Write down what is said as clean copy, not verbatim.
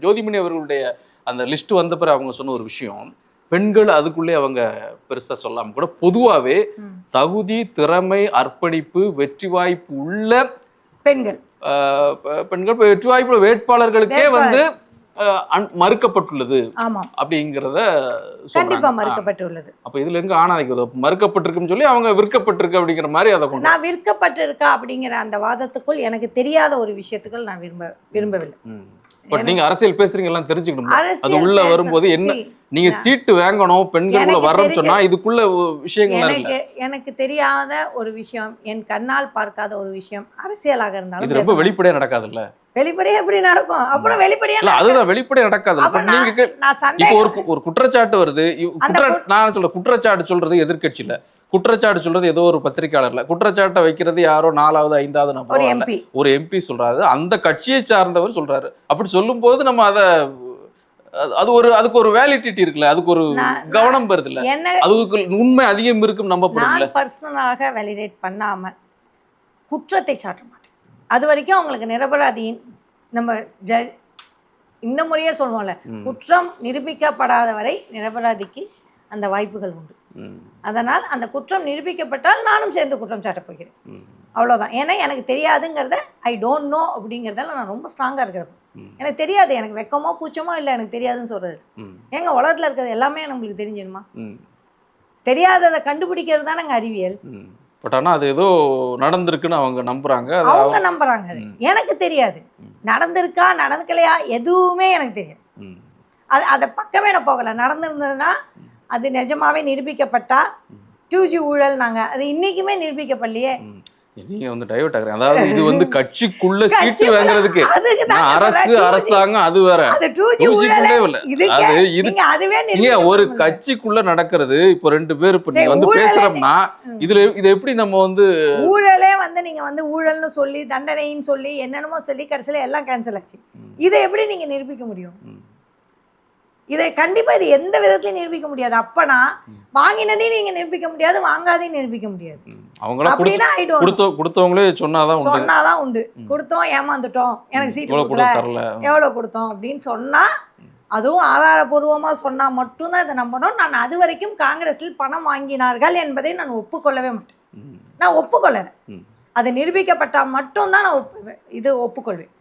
ஜோதிமணி அவர்களுடைய அந்த லிஸ்ட் வந்த பிறகு அவங்க சொன்ன ஒரு விஷயம், பெண்கள் அதுக்குள்ளே அவங்க பெருசா சொல்லாம கூட பொதுவாவே தகுதி, திறமை, அர்ப்பணிப்பு, வெற்றி வாய்ப்பு உள்ள பெண்கள் பெண்கள் வெற்றி வாய்ப்பு வேட்பாளர்களுக்கே வந்து மறுக்கப்பட்டுள்ளது அப்படிங்கிறத கண்டிப்பா மறுக்கப்பட்டுள்ளது. அப்ப இதுல எங்க ஆணாதிக்கம் மறுக்கப்பட்டிருக்குன்னு சொல்லி அவங்க விற்கப்பட்டிருக்கு அப்படிங்கிற மாதிரி அதை கொண்டு நான் விற்கப்பட்டிருக்கா அப்படிங்கிற அந்த வாதத்துக்குள் எனக்கு தெரியாத ஒரு விஷயத்துக்குள் நான் விரும்பவில்லை. பட் நீங்க அரசியல் பேசுறீங்க எல்லாம் தெரிஞ்சுக்கணும். அது உள்ள வரும்போது என்ன நீங்க சீட்டு வாங்கணும் பெண்களுக்குள்ள வர்றோம்னு சொன்னா இதுக்குள்ள விஷயங்கள் எனக்கு தெரியாத ஒரு விஷயம், என் கண்ணால் பார்க்காத ஒரு விஷயம் அரசியலாக இருந்தாலும் இது ரொம்ப வெளிப்படையா நடக்காதுல்ல. வெளிப்படையா எப்படி நடக்கும்? அப்புறம் வெளிப்படையா அதுதான் வெளிப்படையா நடக்காது. இப்போ ஒரு குற்றச்சாட்டு வருது, நான் சொல்ற குற்றச்சாட்டு சொல்றது எதிர்கட்சியில, குற்றச்சாட்டு சொல்றது ஏதோ ஒரு பத்திரிகையாளர்ல, குற்றச்சாட்டை வைக்கிறது யாரோ 4வது 5வது நபர் ஒரு எம்பி சொல்றாரு, அந்த கட்சியை சார்ந்தவர் சொல்றாரு. அப்படி சொல்லும் போது நம்ம அதை அதுக்கு ஒரு வேலிடிட்டி இருக்குல்ல, அதுக்கு ஒரு கவனம் வருது இல்ல, அதுக்கு உண்மை அதிகம் இருக்கும் நம்பப்படுது. பர்சனலாக வேலிடேட் பண்ணாம குற்றத்தை சாட்ட மாட்டேன். அது வரைக்கும் அவங்களுக்கு நிரபராதியின் நம்ம இந்த முறையே சொல்லுவோம்ல, குற்றம் நிரூபிக்கப்படாத வரை நிரபராதிக்கு அந்த வாய்ப்புகள் உண்டு. அதனால் அந்த குற்றம் நிரூபிக்கப்பட்டால் நானும் சேர்ந்து குற்றம் சாட்டப் போகிறேன், அவ்வளோதான். ஏன்னா எனக்கு தெரியாதுங்கிறத ஐ டோன்ட் நோ அப்படிங்கிறதால நான் ரொம்ப ஸ்ட்ராங்காக இருக்கிறேன். எனக்கு தெரியாது, எனக்கு வெக்கமோ பூச்சமோ இல்லை எனக்கு தெரியாதுன்னு சொல்கிறது. ஏங்க உலகத்தில் இருக்கிறது எல்லாமே நம்மளுக்கு தெரிஞ்சிடுமா? தெரியாததை கண்டுபிடிக்கிறது தானே அறிவியல். பட் ஆனால் அது ஏதோ நடந்திருக்குன்னு அவங்க நம்புறாங்க. அவங்க நம்புறாங்க. எனக்கு தெரியாது, நடந்திருக்கா நடந்துக்கலையா எதுவுமே எனக்கு தெரியாது. அதை பக்கமே நான் போகலை. நடந்திருந்ததுன்னா அது நிஜமாவே நிரூபிக்கப்பட்டா 2G ஊழல் நாங்கள் அது இன்னைக்குமே நிரூபிக்கப்படலையே. நீங்க வந்து டைவர்ட் ஆகுறீங்க. அதாவது இது வந்து கட்சிக்குள்ள சீட்டு வாங்குறதுக்கு அரசாங்கம் அது வேற, ஒரு கட்சிக்குள்ள நடக்கிறது. இப்போ 2 பேர் இப்ப நீங்க வந்து பேசுறோம்னா இதை எப்படி நம்ம வந்து ஊழலே வந்து நீங்க வந்து ஊழல்னு சொல்லி தண்டனைன்னு சொல்லி என்னென்னமோ சொல்லி கடைசியில எல்லாம் கேன்சல் ஆச்சு. இதை எப்படி நீங்க நிரூபிக்க முடியும்? இதை கண்டிப்பா இது எந்த விதத்திலையும் நிரூபிக்க முடியாது. அப்பனா வாங்கினதையும் நீங்க நிரூபிக்க முடியாது, வாங்காதையும் நிரூபிக்க முடியாது. கொடுத்தவங்களே சொன்னாதான் உண்டு. கொடுத்தோம், ஏமாந்துட்டோம், எனக்கு சீட்டு கொடுக்கல, எவ்வளவு கொடுத்தோம் அப்படின்னு சொன்னா, அதுவும் ஆதாரபூர்வமா சொன்னா மட்டும்தான் இதை நம்பணும். நான் அது வரைக்கும் காங்கிரஸில் பணம் வாங்கினார்கள் என்பதை நான் ஒப்புக்கொள்ளவே மாட்டேன். நான் ஒப்புக்கொள்ளல. அது நிரூபிக்கப்பட்டா மட்டும்தான் நான் ஒப்புக்கொள்வேன்.